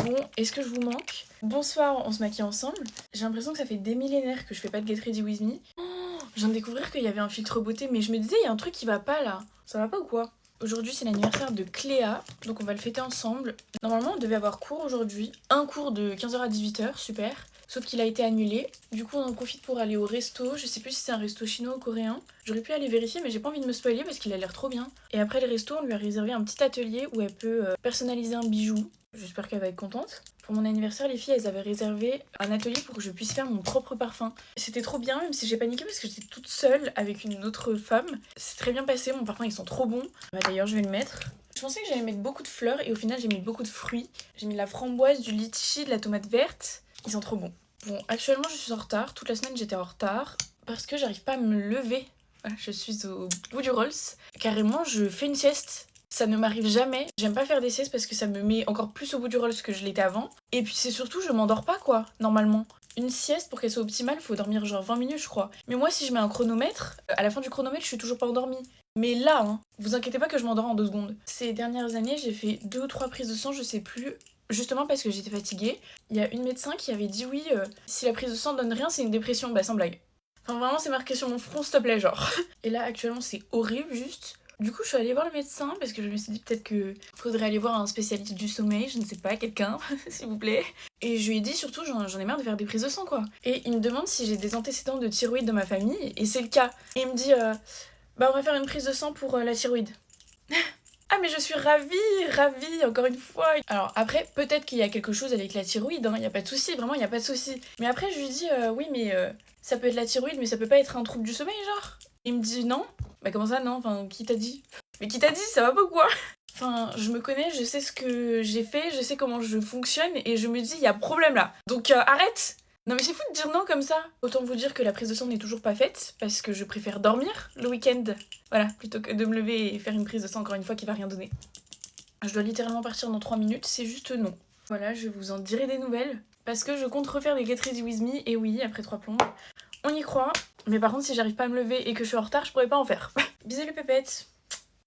Bon, est-ce que je vous manque? Bonsoir, on se maquille ensemble. J'ai l'impression que ça fait des millénaires que je fais pas de Get Ready With Me. Je viens de découvrir qu'il y avait un filtre beauté, mais je me disais, il y a un truc qui va pas là. Ça va pas ou quoi? Aujourd'hui, c'est l'anniversaire de Cléa, donc on va le fêter ensemble. Normalement, on devait avoir cours aujourd'hui. Un cours de 15h à 18h, super. Sauf qu'il a été annulé. Du coup, on en profite pour aller au resto. Je sais plus si c'est un resto chinois ou coréen. J'aurais pu aller vérifier, mais j'ai pas envie de me spoiler parce qu'il a l'air trop bien. Et après le resto, on lui a réservé un petit atelier où elle peut personnaliser un bijou. J'espère qu'elle va être contente. Pour mon anniversaire, les filles, elles avaient réservé un atelier pour que je puisse faire mon propre parfum. C'était trop bien, même si j'ai paniqué parce que j'étais toute seule avec une autre femme. C'est très bien passé, mon parfum, ils sont trop bons. Bah, d'ailleurs, je vais le mettre. Je pensais que j'allais mettre beaucoup de fleurs et au final, j'ai mis beaucoup de fruits. J'ai mis de la framboise, du litchi, de la tomate verte. Ils sont trop bons. Bon, actuellement, je suis en retard. Toute la semaine, j'étais en retard parce que j'arrive pas à me lever. Voilà, je suis au bout du Rolls. Carrément, je fais une sieste. Ça ne m'arrive jamais. J'aime pas faire des siestes parce que ça me met encore plus au bout du Rolls que je l'étais avant. Et puis c'est surtout, je m'endors pas quoi, normalement. Une sieste, pour qu'elle soit optimale, faut dormir genre 20 minutes, je crois. Mais moi, si je mets un chronomètre, à la fin du chronomètre, je suis toujours pas endormie. Mais là, hein, vous inquiétez pas que je m'endors en 2 secondes. Ces dernières années, j'ai fait 2 ou 3 prises de sang, je sais plus. Justement parce que j'étais fatiguée. Il y a une médecin qui avait dit oui, si la prise de sang donne rien, c'est une dépression. Bah sans blague. Enfin vraiment, c'est marqué sur mon front, s'il te plaît, genre. Et là, actuellement, c'est horrible, juste. Du coup, je suis allée voir le médecin parce que je me suis dit peut-être que faudrait aller voir un spécialiste du sommeil, je ne sais pas, quelqu'un, s'il vous plaît. Et je lui ai dit surtout, j'en ai marre de faire des prises de sang, quoi. Et il me demande si j'ai des antécédents de thyroïde dans ma famille, et c'est le cas. Et il me dit, bah on va faire une prise de sang pour la thyroïde. Ah mais je suis ravie, encore une fois. Alors après, peut-être qu'il y a quelque chose avec la thyroïde, hein, y a pas de souci, vraiment y a pas de souci. Mais après je lui dis, oui mais ça peut être la thyroïde, mais ça peut pas être un trouble du sommeil, genre. Il me dit non. Bah comment ça non, enfin qui t'a dit? Mais qui t'a dit, ça va pas ou quoi? Enfin, je me connais, je sais ce que j'ai fait, je sais comment je fonctionne, et je me dis, y a problème là. Donc arrête! Non mais c'est fou de dire non comme ça. Autant vous dire que la prise de sang n'est toujours pas faite, parce que je préfère dormir le week-end. Voilà, plutôt que de me lever et faire une prise de sang encore une fois qui va rien donner. Je dois littéralement partir dans 3 minutes, c'est juste non. Voilà, je vous en dirai des nouvelles, parce que je compte refaire des Get Ready With Me, et oui, après 3 plombes. On y croit, mais par contre si j'arrive pas à me lever et que je suis en retard, je pourrais pas en faire. Bisous les pépettes!